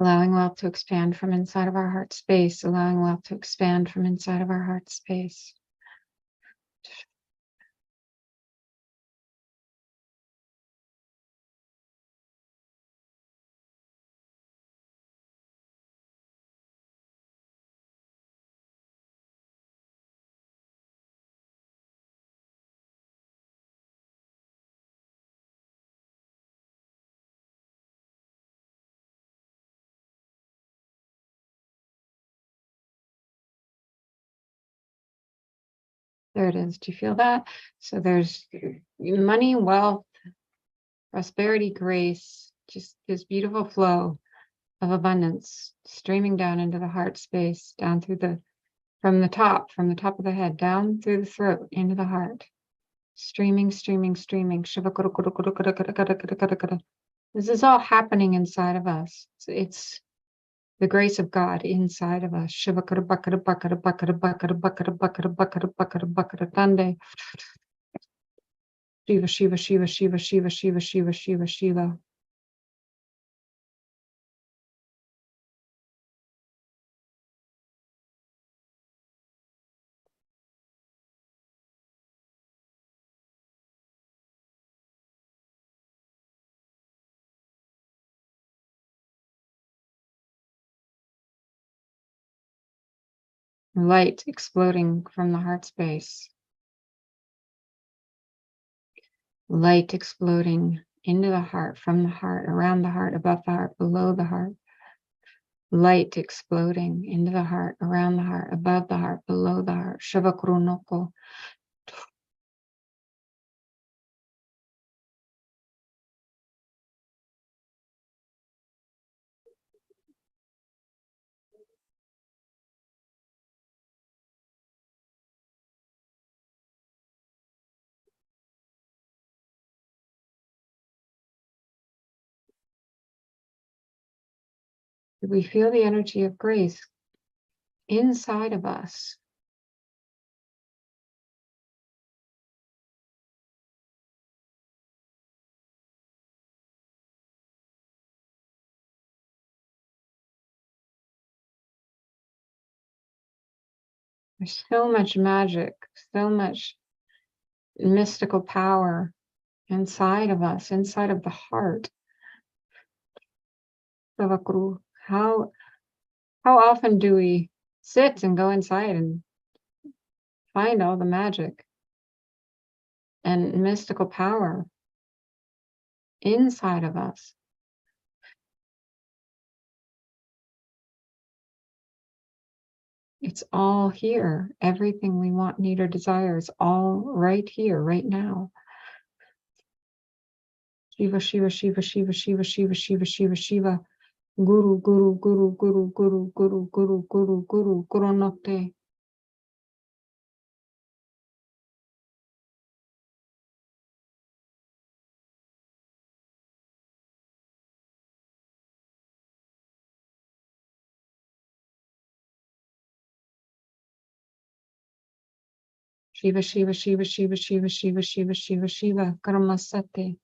Allowing wealth to expand from inside of our heart space, allowing wealth to expand from inside of our heart space. There it is. Do you feel that? So there's money, wealth, prosperity, grace, just this beautiful flow of abundance streaming down into the heart space, down through from the top of the head, down through the throat, into the heart. Streaming, streaming, streaming. This is all happening inside of us. It's the grace of God inside of us. Shiva Shiva Shiva Shiva Shiva Shiva Shiva Shiva Shiva. Light exploding from the heart space. Light exploding into the heart, from the heart, around the heart, above the heart, below the heart. Light exploding into the heart, around the heart, above the heart, below the heart. Shavakrunoko. We feel the energy of grace inside of us. There's so much magic, so much mystical power inside of us, inside of the heart. How often do we sit and go inside and find all the magic and mystical power inside of us? It's all here. Everything we want, need, or desire is all right here, right now. Shiva, Shiva, Shiva, Shiva, Shiva, Shiva, Shiva, Shiva, Shiva. Guru, Guru, Guru, Guru, Guru, Guru, Guru, Guru, Guru, Guru Nokte. Shiva, Shiva, Shiva, Shiva, Shiva, Shiva, Shiva, Shiva, Shiva, Karmasate.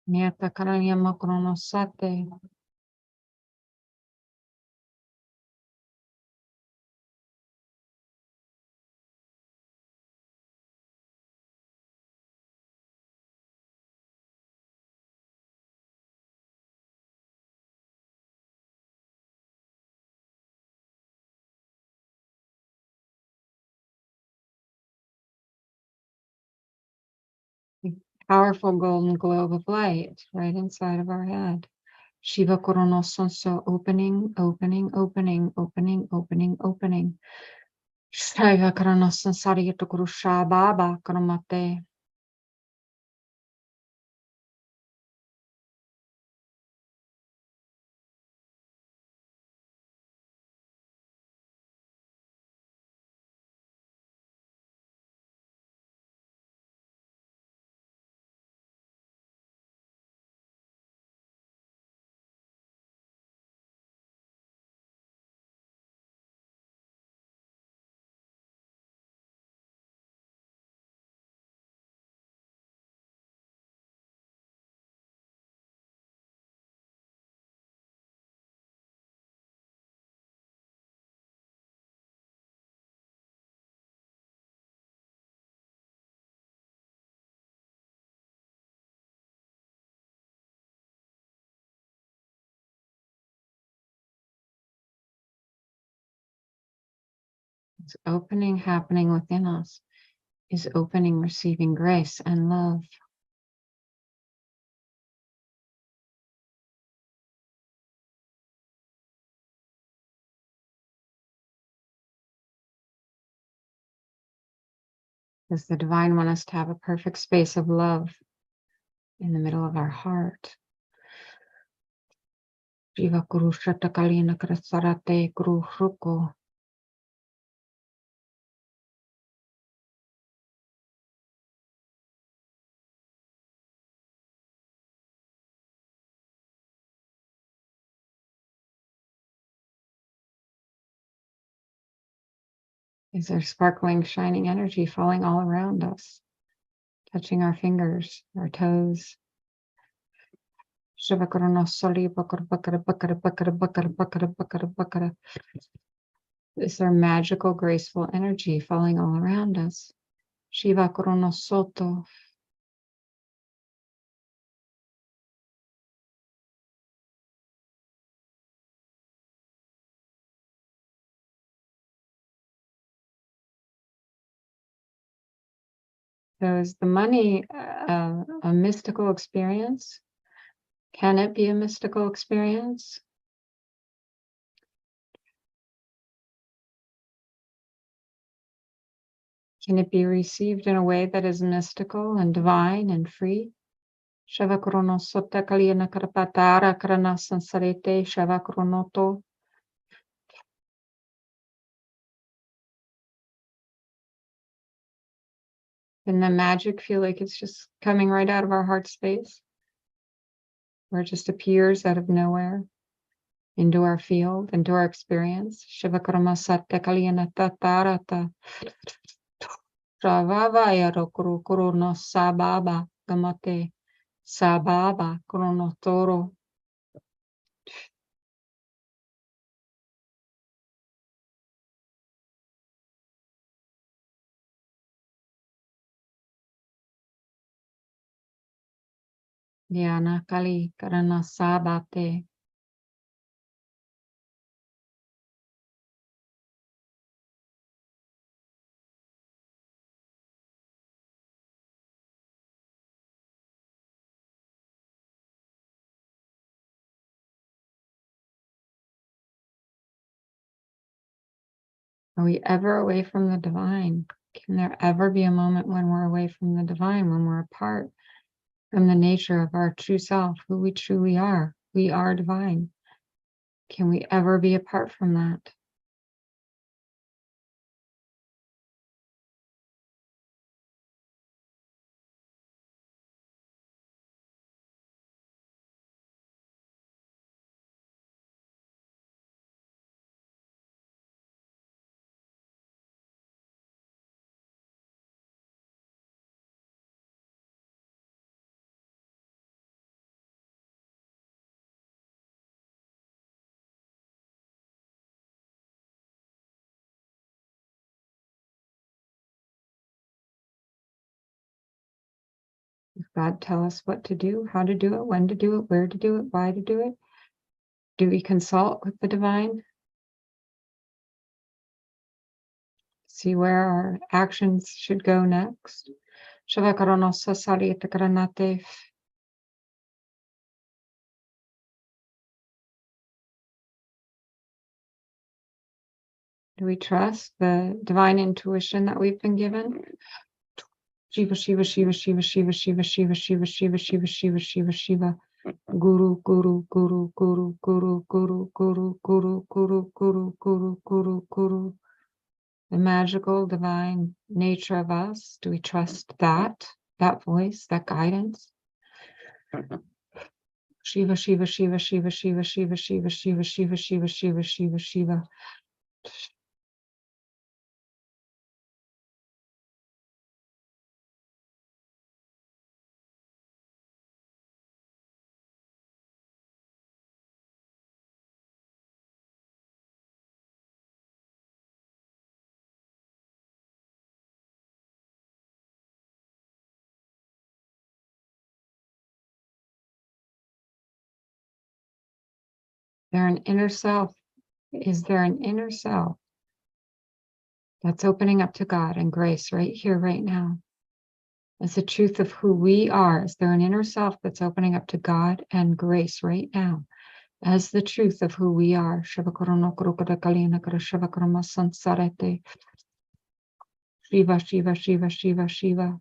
Niata karanya makronosate. Powerful golden globe of light right inside of our head. Shiva Koronosonso opening, opening, opening, opening, opening, opening. Shiva Koronosansari Tokurusha Baba Karamate. It's opening happening within us is opening, receiving grace and love. Does the divine want us to have a perfect space of love in the middle of our heart? Jiva Guru Shatakalina Krasarate Guru Hruko. Is there sparkling, shining energy falling all around us, touching our fingers, our toes? Is there magical, graceful energy falling all around us? Shiva Soto. So is the money a mystical experience? Can it be a mystical experience? Can it be received in a way that is mystical and divine and free? Shavakrono Sota Kaliana Karapatara Karana Sansarete Shavakronoto. Can the magic feel like it's just coming right out of our heart space? Where it just appears out of nowhere into our field, into our experience. Shivakarama Satta Kaliana Tatarata. Shavavaya Rokuru Kuruno Sababa Gamate Sababa Kronotoro. Diana Kali Karana Sabate. Are we ever away from the divine? Can there ever be a moment when we're away from the divine, when we're apart from the nature of our true self, who we truly are? We are divine. Can we ever be apart from that? Does God tell us what to do, how to do it, when to do it, where to do it, why to do it? Do we consult with the divine? See where our actions should go next. Do we trust the divine intuition that we've been given? Shiva, Shiva, Shiva, Shiva, Shiva, Shiva, Shiva, Shiva, Shiva, Shiva, Shiva, Shiva, Shiva. Guru, Guru, Guru, Guru, Guru, Guru, Guru, Guru, Guru, Guru, Guru, Guru, Guru. The magical divine nature of us. Do we trust that voice, that guidance? Shiva, Shiva, Shiva, Shiva, Shiva, Shiva, Shiva, Shiva, Shiva, Shiva, Shiva, Shiva, Shiva. There an inner self? Is there an inner self that's opening up to God and grace right here, right now? As the truth of who we are, is there an inner self that's opening up to God and grace right now? As the truth of who we are. Shiva, Shiva, Shiva, Shiva, Shiva.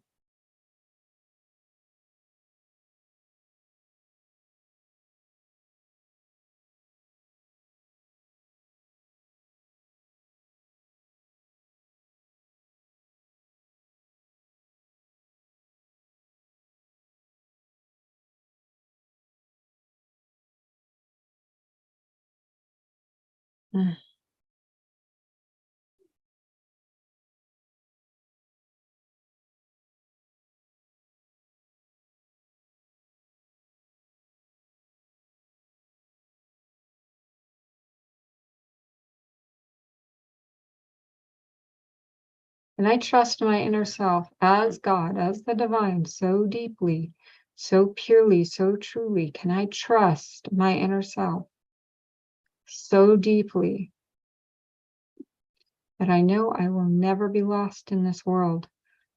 And I trust my inner self as God, as the divine, so deeply, so purely, so truly. Can I trust my inner self so deeply that I know I will never be lost in this world?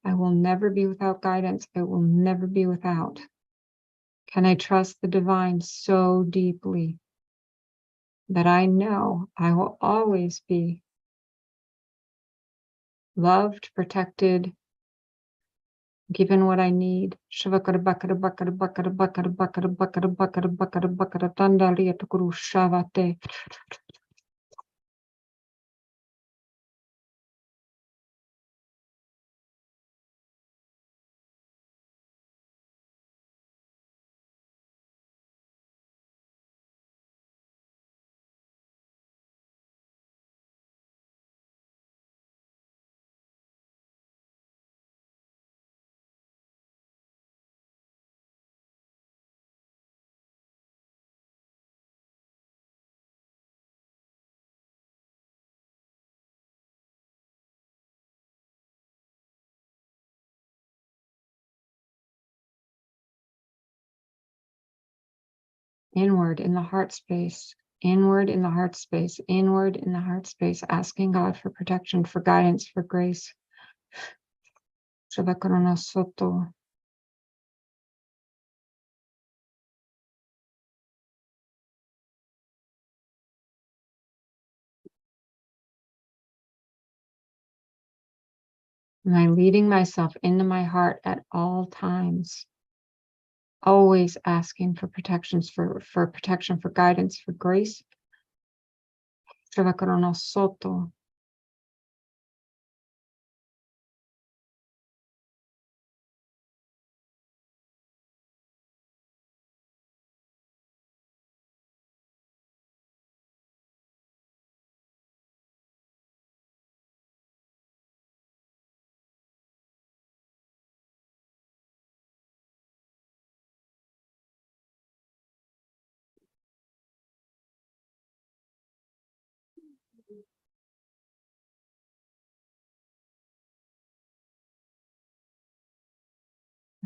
I will never be without guidance. I will never be without. Can I trust the divine so deeply that I know I will always be loved, protected, given what I need? Inward in the heart space, inward in the heart space, inward in the heart space, asking God for protection, for guidance, for grace. Soto. Am I leading myself into my heart at all times? Always asking for protections, for protection, for guidance, for grace. Soto.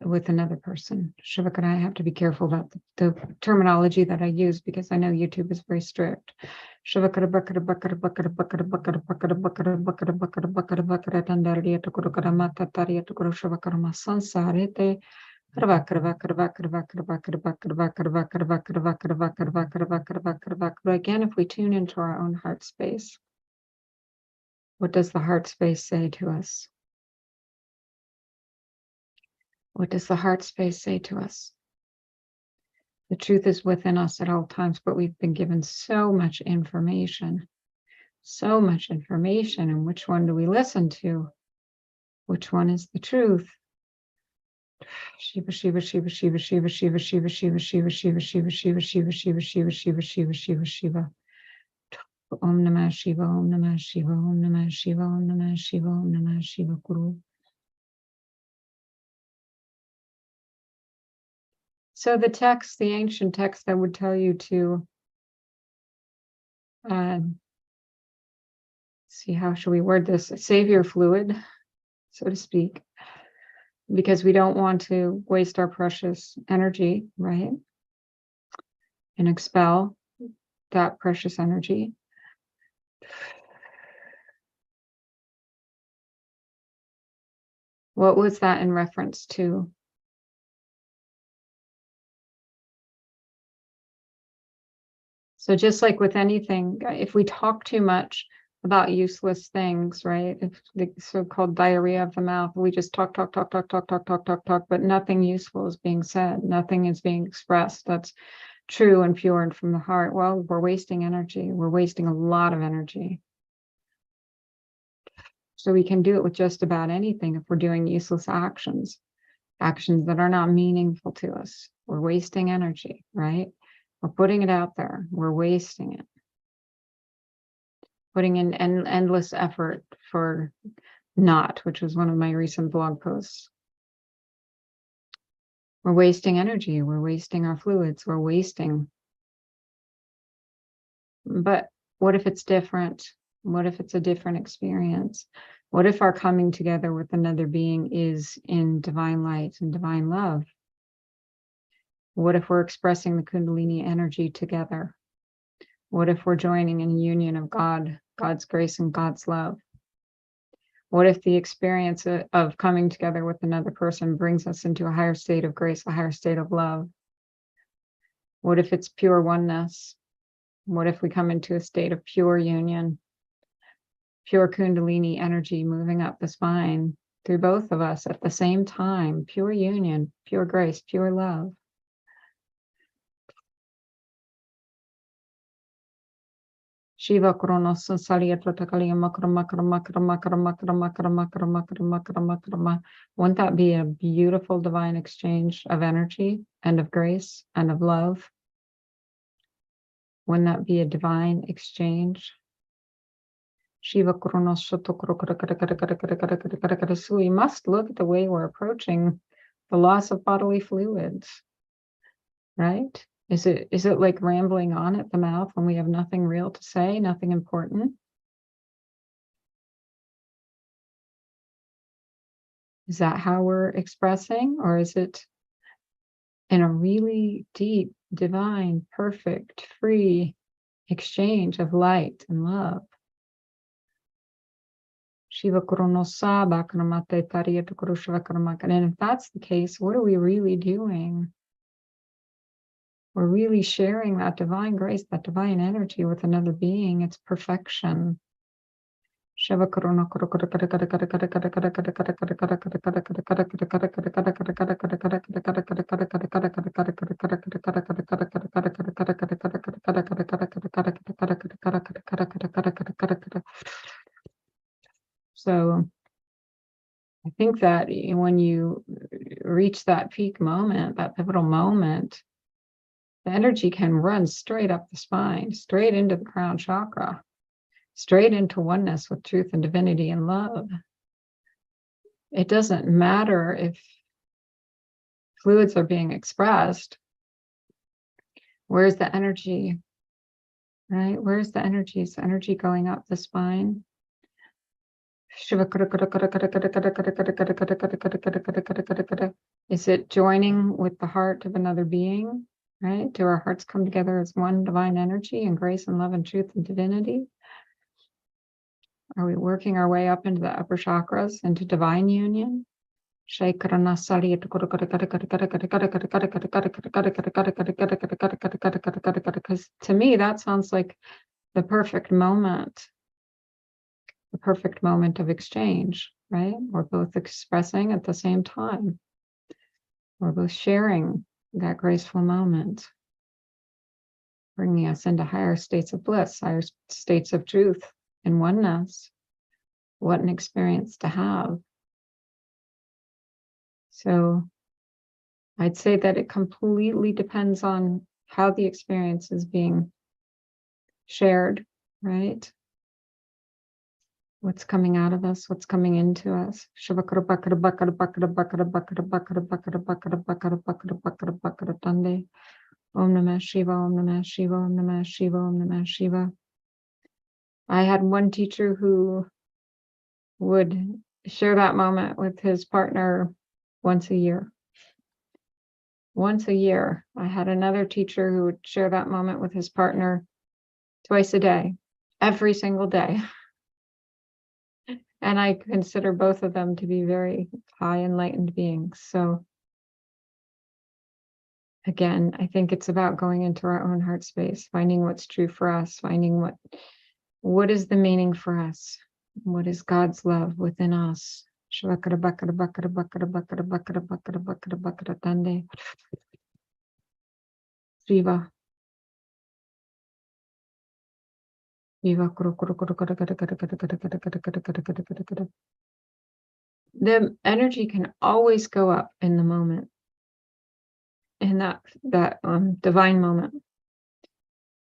with another person. Shivakara, I have to be careful about the terminology that I use because I know YouTube is very strict. Shivakara bakara bakara bakara bakara bakara bakara bakara bakara bakara bakara bakara tandaria tukura mata taria tukura shivakara masansarete. Again, if we tune into our own heart space, what does the heart space say to us? What does the heart space say to us? The truth is within us at all times, but we've been given so much information, and which one do we listen to? Which one is the truth? Shiva, Shiva, Shiva, Shiva, Shiva, Shiva, Shiva, Shiva, Shiva, Shiva, Shiva, Shiva, Shiva, Shiva, Shiva, Shiva, Shiva, Shiva, Shiva. Om Namah Shiva, Om Namah Shiva, Om Namah Shiva, Om Namah Shiva, Om Namah Shiva Guru. So the text, the ancient text that would tell you to see, how should we word this? Save your fluid, so to speak, because we don't want to waste our precious energy, right? And expel that precious energy. What was that in reference to? So just like with anything, if we talk too much about useless things, right? If the so-called diarrhea of the mouth, we just talk, but nothing useful is being said. Nothing is being expressed that's true and pure and from the heart. Well, we're wasting energy. We're wasting a lot of energy. So we can do it with just about anything if we're doing useless actions that are not meaningful to us. We're wasting energy, right? We're putting it out there. We're wasting it. Putting in endless effort for naught, which was one of my recent blog posts. We're wasting energy. We're wasting our fluids. We're wasting. But what if it's different? What if it's a different experience? What if our coming together with another being is in divine light and divine love? What if we're expressing the Kundalini energy together? What if we're joining in union of God, God's grace and God's love? What if the experience of coming together with another person brings us into a higher state of grace, a higher state of love? What if it's pure oneness? What if we come into a state of pure union, pure Kundalini energy moving up the spine through both of us at the same time, pure union, pure grace, pure love? Shiva Kronos Salia Totakalia Makra Makra Makra Makra Makra Makra Makra Makra Makra Makra. Wouldn't that be a beautiful divine exchange of energy and of grace and of love? Wouldn't that be a divine exchange? Shiva Kronos. So we must look at the way we're approaching the loss of bodily fluids, right? Is it like rambling on at the mouth when we have nothing real to say, nothing important? Is that how we're expressing, or is it in a really deep, divine, perfect, free exchange of light and love? Shiva Kurunosaba Kanamate Tariya Tukurushvakaramak. And if that's the case, what are we really doing? We're really sharing that divine grace, that divine energy with another being. It's perfection. So I think that when you reach that peak moment, that pivotal moment, the energy can run straight up the spine, straight into the crown chakra, straight into oneness with truth and divinity and love. It doesn't matter if fluids are being expressed. Where's the energy, right? Where's the energy? Is the energy going up the spine? Is it joining with the heart of another being? Right? Do our hearts come together as one divine energy and grace and love and truth and divinity? Are we working our way up into the upper chakras, into divine union? Because to me, that sounds like the perfect moment of exchange, right? We're both expressing at the same time. We're both sharing that graceful moment, bringing us into higher states of bliss, higher states of truth and oneness. What an experience to have. So I'd say that it completely depends on how the experience is being shared, right? What's coming out of us, what's coming into us. Om Namah Shiva, Om Namah Shiva, Om Namah Shiva, Om Namah Shiva. I had one teacher who would share that moment with his partner once a year. Once a year. I had another teacher who would share that moment with his partner twice a day, every single day. And I consider both of them to be very high enlightened beings. So again, I think it's about going into our own heart space, finding what's true for us, finding what is the meaning for us, what is God's love within us. Shiva. The energy can always go up in the moment, in that divine moment.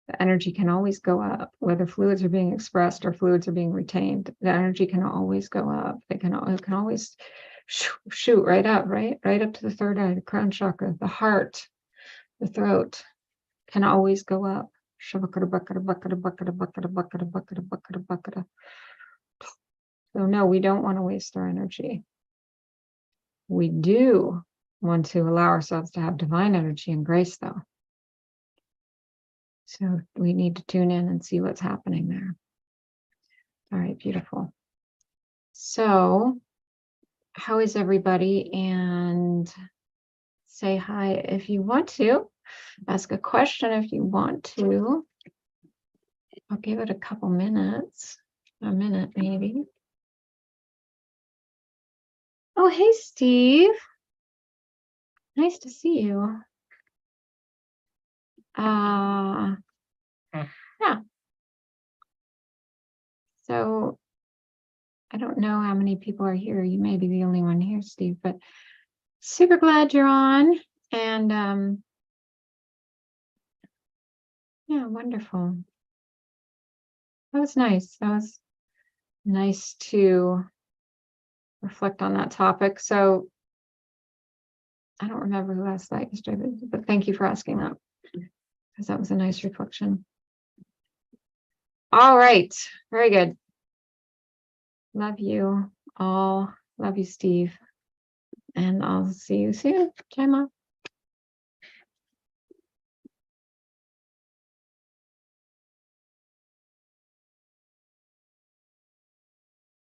The energy can always go up, whether fluids are being expressed or fluids are being retained. The energy can always go up. It can always shoot right up, right up to the third eye, the crown chakra, the heart, the throat can always go up. So no, we don't want to waste our energy. We do want to allow ourselves to have divine energy and grace, though. So we need to tune in and see what's happening there. All right, beautiful. So how is everybody? And say hi if you want to. Ask a question if you want to. I'll give it a couple minutes. A minute, maybe. Oh, hey, Steve. Nice to see you. Yeah. So I don't know how many people are here. You may be the only one here, Steve, but super glad you're on. And yeah, wonderful. That was nice. That was nice to reflect on that topic. So I don't remember who asked that yesterday, but thank you for asking that, because that was a nice reflection. All right. Very good. Love you all. Love you, Steve. And I'll see you soon. Jai Ma.